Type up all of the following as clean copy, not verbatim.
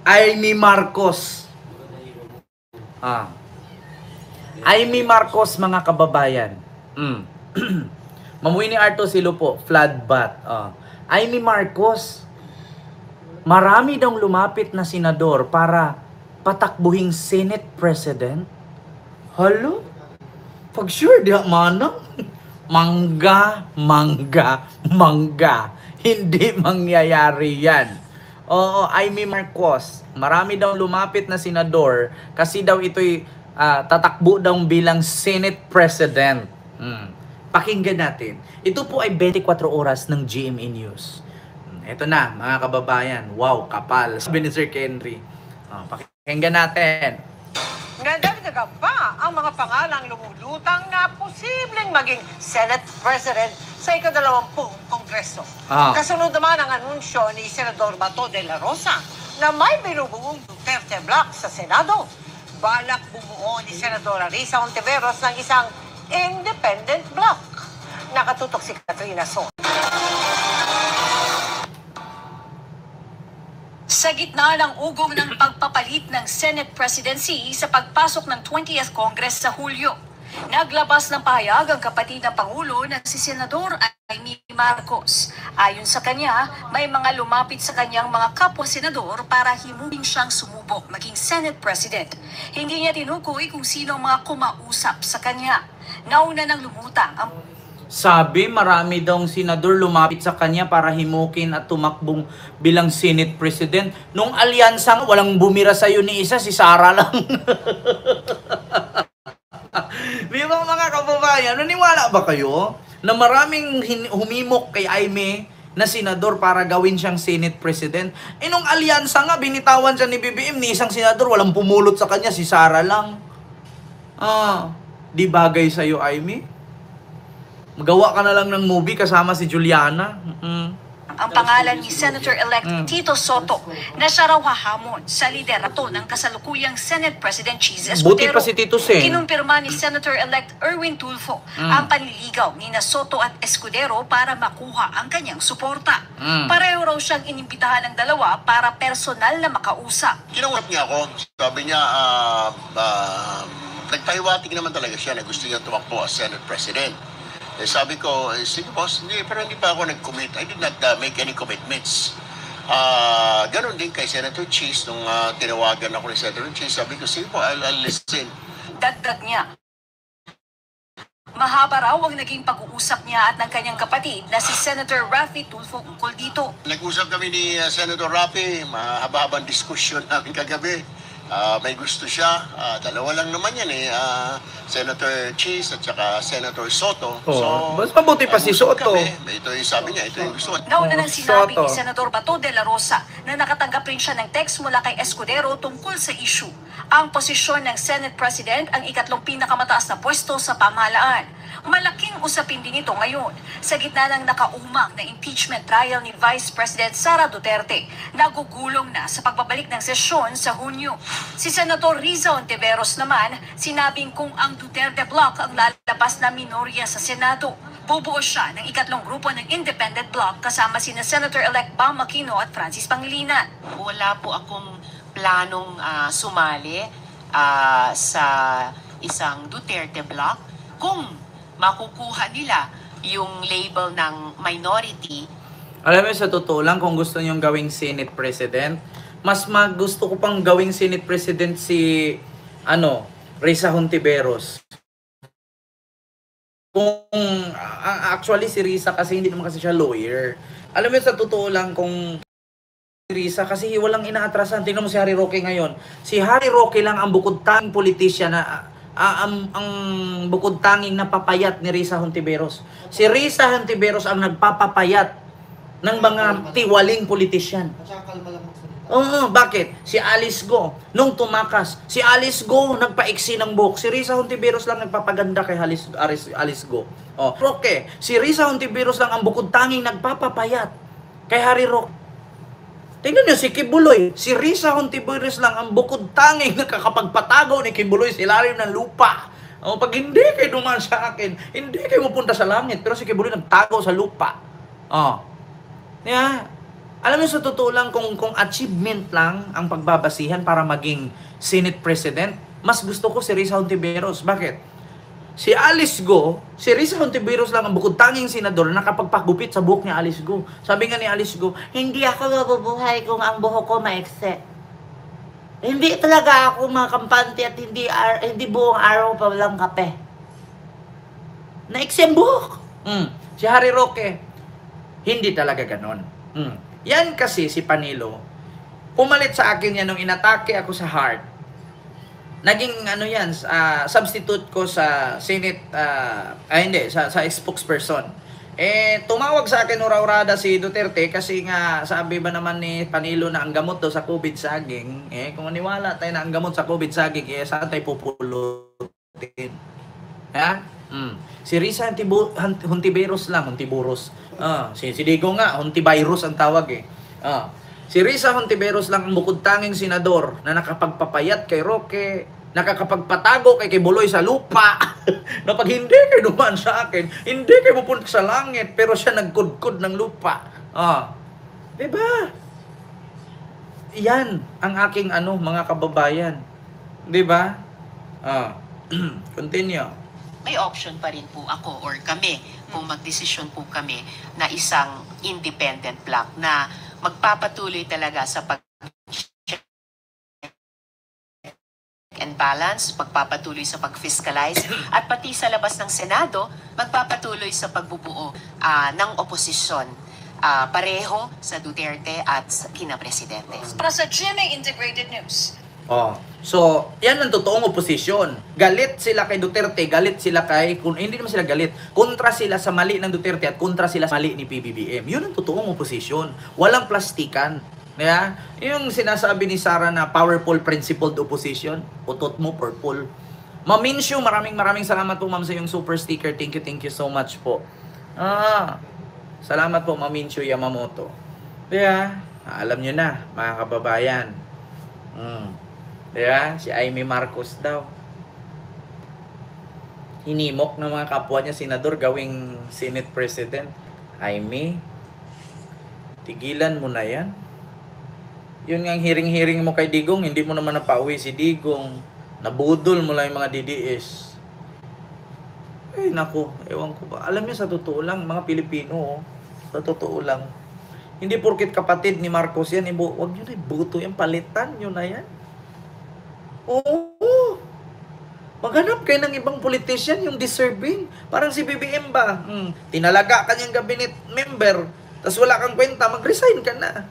Amy Marcos. Amy Marcos, mga kababayan. Mamuwi ni Arto Silo po, floodbath. Amy Marcos, marami daw lumapit na senador para patakbuhing Senate President. Halo? Pag sure di manang. Mangga. Hindi mangyayari yan. Oo, Amy Marcos. Marami daw lumapit na senador kasi daw ito'y tatakbo daw bilang Senate President. Pakinggan natin. Ito po ay 24 oras ng GMA News. Ito na, mga kababayan. Wow, kapal. Sabi ni Sir Henry. Pakinggan natin. Nadagdagan pa ang mga pangalang lumulutang na posibleng maging Senate President sa ika-20 Kongreso. Kasunod naman ang anunsyo ni Senador Bato de la Rosa na may binubuong Duterte Block sa Senado. Balak bumuo ni Senadora Risa Hontiveros ng isang independent block. Nakatutok si Katrina Son. Sa gitna ng ugong ng pagpapalit ng Senate presidency sa pagpasok ng 20th Congress sa Hulyo, naglabas ng pahayag ang kapatid ng Pangulo na si Senador Amy Marcos. Ayon sa kanya, may mga lumapit sa kanyang mga kapwa-senador para himuing siyang sumubok maging Senate President. Hindi niya tinukoy kung sino ang mga kumausap sa kanya. Nauna nang lumutang ang Sabi, marami daw senador lumapit sa kanya para himukin at tumakbong bilang Senate President. Nung alyansa, walang bumira sa'yo ni isa, si Sara lang. Di ba mga kababayan, naniwala ba kayo na maraming humimok kay Amy na senador para gawin siyang Senate President? Nung alyansa nga, binitawan siya ni BBM, ni isang senador, walang pumulot sa kanya, si Sara lang. Di bagay sa'yo, Amy? Magawa ka na lang ng movie kasama si Juliana. ang pangalan ni Senator-elect Tito Soto na siya raw hahamon sa liderato ng kasalukuyang Senate President Cheese Buti Escudero. pa si Tito Sen. Kinumpirma ni Senator-elect Erwin Tulfo ang panliligaw ni Soto at Escudero para makuha ang kanyang suporta. Pareho raw siyang inimbitahan ng dalawa para personal na makausap. Kinausap niya ako. Sabi niya, nagpahiwatig naman talaga siya na gusto niya tumakbo as Senate President. Eh, sabi ko, sige boss, pero hindi pa ako nag-commit. I did not make any commitments. Ganon din kay Senator Cheese, nung tinawagan ako ni Senator Cheese, sabi ko, sige po, I'll listen. Dagdag niya, mahaba raw ang naging pag-uusap niya at ng kanyang kapatid na si Senator Raffy Tulfo ukol dito. Nag-usap kami ni Senator Raffy, mahaba-habang diskusyon namin kagabi. May gusto siya, dalawa lang naman yan eh, Senator Cheese at saka Senator Soto. Mas mabuti pa si Soto. Ito yung sabi niya, ito yung gusto. Nauna nang sinabi Soto. ni Senador Bato de la Rosa na nakatanggap rin siya ng text mula kay Escudero tungkol sa issue. Ang posisyon ng Senate President ang ikatlong pinakamataas na pwesto sa pamahalaan. Malaking usapin din ito ngayon sa gitna ng nakaumang na impeachment trial ni Vice President Sara Duterte. Nagugulong na sa pagbabalik ng sesyon sa Hunyo. Si Senator Riza Hontiveros naman, sinabing kung ang Duterte Block ang lalabas na minorya sa Senado, bubuo siya ng ikatlong grupo ng Independent Block kasama sina Senator-elect Bam Aquino at Francis Pangilinan. Wala po akong planong sumali sa isang Duterte Block. Kung makukuha nila yung label ng minority. Alam mo, sa totoo lang, kung gusto niyong gawing Senate President, mas gusto ko pang gawing Senate President si, Risa Hontiveros. Kung, actually si Risa kasi hindi naman kasi siya lawyer. Alam mo, sa totoo lang, kung si Risa kasi walang inaatrasan. Tingnan mo si Harry Roque ngayon. Si Harry Roque lang ang bukod tanging politisyan na ang bukod tanging napapayat ni Risa Hontiveros. Si Risa Hontiveros ang nagpapapayat ng mga tiwaling politisyan. Bakit? Si Alice Go, nung tumakas, si Alice Go nagpaiksi ng buhok. Si Risa Hontiveros lang nagpapaganda kay Alice Go. Roque, si Risa Hontiveros lang ang bukod tanging nagpapapayat kay Harry Roque. Tingnan niyo si Kibuloy, si Risa Hontiveros lang ang bukod tanging nakakapagpatago ni Kibuloy sa ilalim ng lupa. Pag hindi kayo dumaan sa akin, hindi kayo mapunta sa langit. Pero si Kibuloy nagtago sa lupa. Yeah. Alam mo, sa totoo lang, kung achievement lang ang pagbabasihan para maging Senate President, mas gusto ko si Risa Hontiveros. Bakit? Si Risa Hontiveros lang ang bukod tanging senador na nakapagpagupit sa buhok ni Alice Go. Sabi nga ni Alice Go, hindi ako mabubuhay kung ang buhok ko maekse. Hindi talaga ako makampante at hindi buong araw pa walang kape. Naekse ang buhok. Si Harry Roque, hindi talaga ganon. Yan kasi si Panilo, pumalit sa akin yan nung inatake ako sa heart. Naging substitute ko sa Senate, sa spokesperson. Tumawag sa akin ura-urada si Duterte kasi nga sabi ba naman ni Panilo na ang gamot daw sa COVID saging, kung maniwala tayo na ang gamot sa COVID saging, saan tayo pupulutin? Ha? Si Risa Hontiveros lang, si Digo nga, Hontivirus ang tawag Si Risa Hontiveros lang ang bukod tanging senador na nakapagpapayat kay Roque, nakakapagpatago kay Buloy sa lupa, na pag hindi kayo dumaan sa akin, hindi kayo pupunta sa langit, pero siya nagkudkod ng lupa. Diba? Yan ang aking mga kababayan. Diba? Continue. May option pa rin po ako or kami kung magdesisyon po kami na isang independent block na magpapatuloy talaga sa and balance, magpapatuloy sa pag-fiscalize, at pati sa labas ng Senado, magpapatuloy sa pagbubuo ng oposisyon. Pareho sa Duterte at sa kina-presidente. Para sa GMA Integrated News. So, yan ang totoong oposisyon. Galit sila kay Duterte, galit sila hindi naman sila galit, kontra sila sa mali ng Duterte at kontra sila sa mali ni PBBM. Yun ang totoong oposisyon. Walang plastikan. Yeah? Yung sinasabi ni Sara na powerful principled opposition, utot mo, purple. Ma'am Minshu, maraming salamat po ma'am sa yung super sticker. Thank you so much po. Salamat po Ma'am Minshu Yamamoto. Yeah? Alam nyo na, mga kababayan. Diba? Si Amy Marcos daw. Hinimok ng mga kapwa niya senador gawing Senate President. Amy, tigilan mo na yan. Yun nga ang hiring-hiring mo kay Digong, hindi mo naman napauwi si Digong. Nabudol mo lang yung mga DDS. Ay naku, ewan ko ba. Alam niyo sa totoo lang, mga Pilipino, sa totoo lang. Hindi porket kapatid ni Marcos yan, huwag nyo na ibuto yan, palitan nyo na yan. Oo. Maghanap kayo ng ibang politician yung deserving. Parang si BBM ba? Tinalaga ka niyang cabinet member, tapos wala kang kwenta, mag-resign ka na.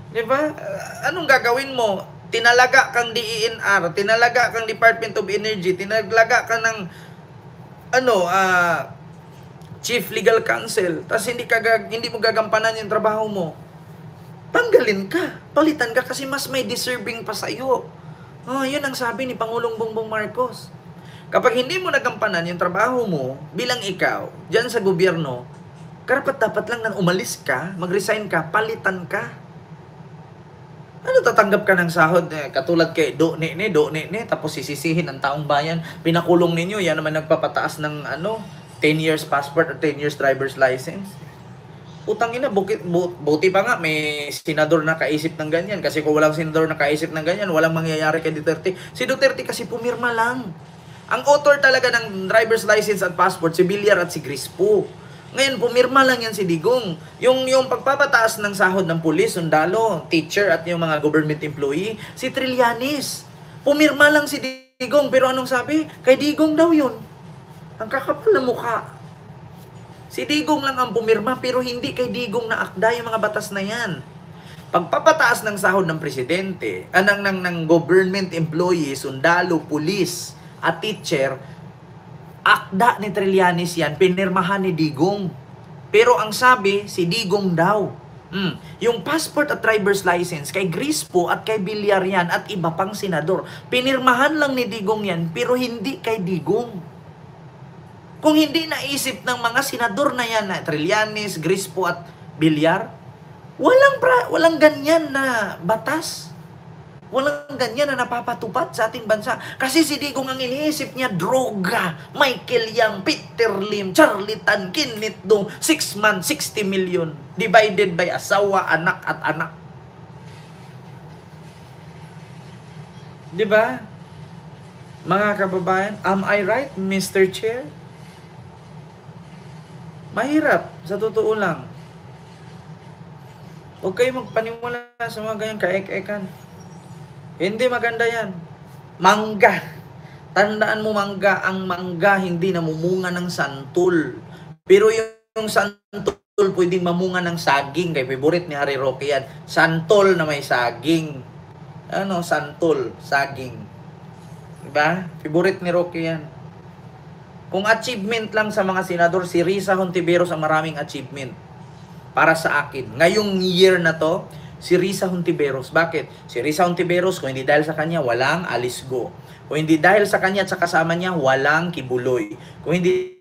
Diba? Anong gagawin mo? Tinalaga kang DENR, tinalaga kang Department of Energy, tinalaga ka ng Chief Legal Counsel, tapos hindi mo gagampanan yung trabaho mo. Tanggalin ka, palitan ka kasi mas may deserving pa sa iyo. Yun ang sabi ni Pangulong Bongbong Marcos. Kapag hindi mo nagampanan yung trabaho mo bilang ikaw, dyan sa gobyerno, karapat-dapat lang na umalis ka, mag-resign ka, palitan ka. Ano, tatanggap ka ng sahod? Katulad kay Do Nene, tapos sisisihin ang taong bayan, pinakulong ninyo, yan naman nagpapataas ng 10 years passport or 10 years driver's license. Utang ina, buti pa nga may senador na kaisip ng ganyan. Kasi kung walang senador na kaisip ng ganyan, walang mangyayari kay Duterte. Si Duterte kasi pumirma lang. Ang author talaga ng driver's license at passport, si Villar at si Crispo. Ngayon, pumirma lang yan si Digong. Yung pagpapataas ng sahod ng pulis, sundalo, teacher at yung mga government employee, si Trillanes. Pumirma lang si Digong. Pero anong sabi? Kay Digong daw yun. Ang kakapal na mukha. Si Digong lang ang pumirma pero hindi kay Digong na akda yung mga batas na yan. Pagpapataas ng sahod ng presidente, ng government employee, sundalo, pulis, at teacher, akda ni Trillanes yan, pinirmahan ni Digong. Pero ang sabi, si Digong daw. Yung passport at driver's license, kay Crispo at kay Villar yan at iba pang senador. Pinirmahan lang ni Digong yan, pero hindi kay Digong. Kung hindi naisip ng mga senador na yan, na Trillanes, Crispo at Villar, walang ganyan na batas. Walang ganyan na napapatupad sa ating bansa. Kasi si Digong ang iniisip niya, droga. Michael Yang, Peter Lim, Charlie Tan, Kenneth Dong, 6 months, 60 million. Divided by asawa, anak at anak. Diba? Mga kababayan, am I right, Mr. Chair? Mahirap, sa totoo lang. Huwag kayo magpaniwala sa mga ganyang kaek-ekan. Hindi maganda yan. Mangga. Tandaan mo mangga, ang mangga hindi namumunga ng santol. Pero yung santol pwedeng mamunga ng saging. Kay favorite ni Harry Roque yan. Santol na may saging. Ano, santol, saging. Diba? Favorite ni Roque yan. Kung achievement lang sa mga senador, si Risa Hontiveros ang maraming achievement. Para sa akin. Ngayong year na to, si Risa Hontiveros. Bakit? Si Risa Hontiveros, kung hindi dahil sa kanya, walang Alice Go. Kung hindi dahil sa kanya at sa kasama niya, walang Kibuloy. Kung hindi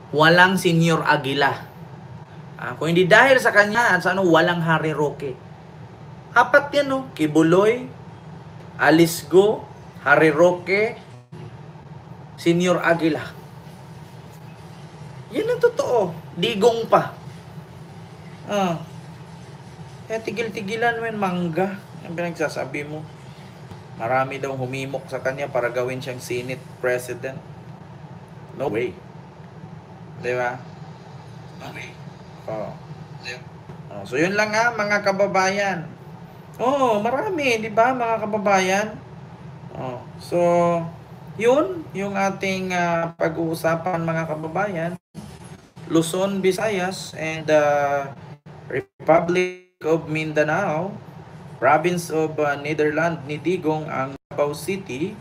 walang Senior Aguila. Kung hindi dahil sa kanya at sa ano, walang Harry Roque. Apat yan, no? Kibuloy, Alice Go, Harry Roque, Senior Aguila. Yan ang totoo. Digong pa. Tigil-tigilan mo yung mangga. Ang pinagsasabi mo. Marami daw humimok sa kanya para gawin siyang Senate President. No way. Diba? No way. So yun lang nga mga kababayan. Marami, di ba mga kababayan? So yun yung ating pag-uusapan mga kababayan. Luzon, Visayas, and Republic of Mindanao, Province of Netherlands ni Digong ang Davao City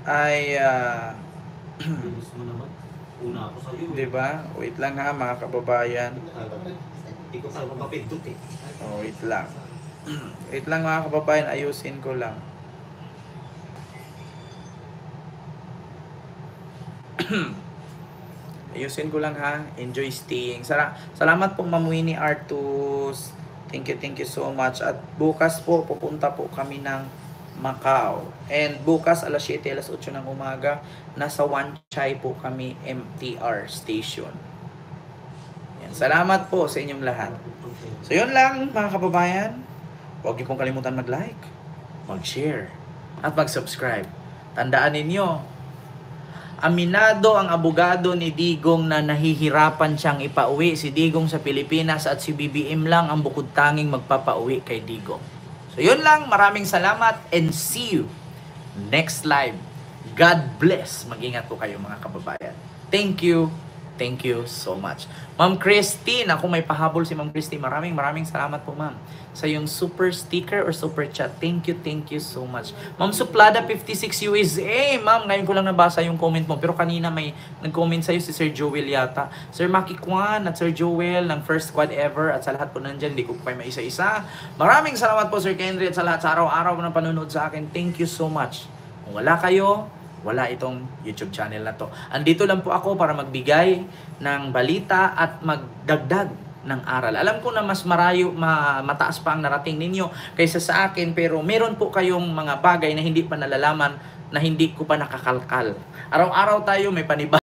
ay diba? Wait lang ha mga kababayan. Wait lang. Wait lang mga kababayan, ayusin ko lang. Ayusin ko lang ha. Enjoy staying. Salamat po Ma'am Winnie Artus. Thank you so much. At bukas po pupunta po kami ng Macau. And bukas alas 7, alas 8 ng umaga nasa Wan Chai po kami MTR station. Yan. Salamat po sa inyong lahat. So yun lang mga kababayan. Huwag niyo pong kalimutan mag-like, mag-share, at mag-subscribe. Tandaan ninyo, aminado ang abogado ni Digong na nahihirapan siyang ipauwi si Digong sa Pilipinas at si BBM lang ang bukod tanging magpapauwi kay Digong. So yun lang, maraming salamat and see you next live. God bless. Mag-ingat po kayo mga kababayan. Thank you so much. Ma'am Christine, ako may pahabol si Ma'am Christine. Maraming salamat po ma'am sa yung super sticker or super chat. Thank you so much. Ma'am Suplada 56 USA. Ma'am, ngayon ko lang nabasa yung comment mo. Pero kanina may nag-comment sa'yo si Sir Joel yata. Sir Maki Kwan at Sir Joel ng First Squad Ever at sa lahat po nandyan. Hindi ko pa may isa-isa. Maraming salamat po Sir Kendry at sa lahat sa araw-araw na panonood sa akin. Thank you so much. Kung wala kayo, wala itong YouTube channel na to. Andito lang po ako para magbigay ng balita at magdagdag ng aral. Alam ko na mas mataas pa ang narating ninyo kaysa sa akin, pero meron po kayong mga bagay na hindi pa nalalaman, na hindi ko pa nakakalkal. Araw-araw tayo may panibag.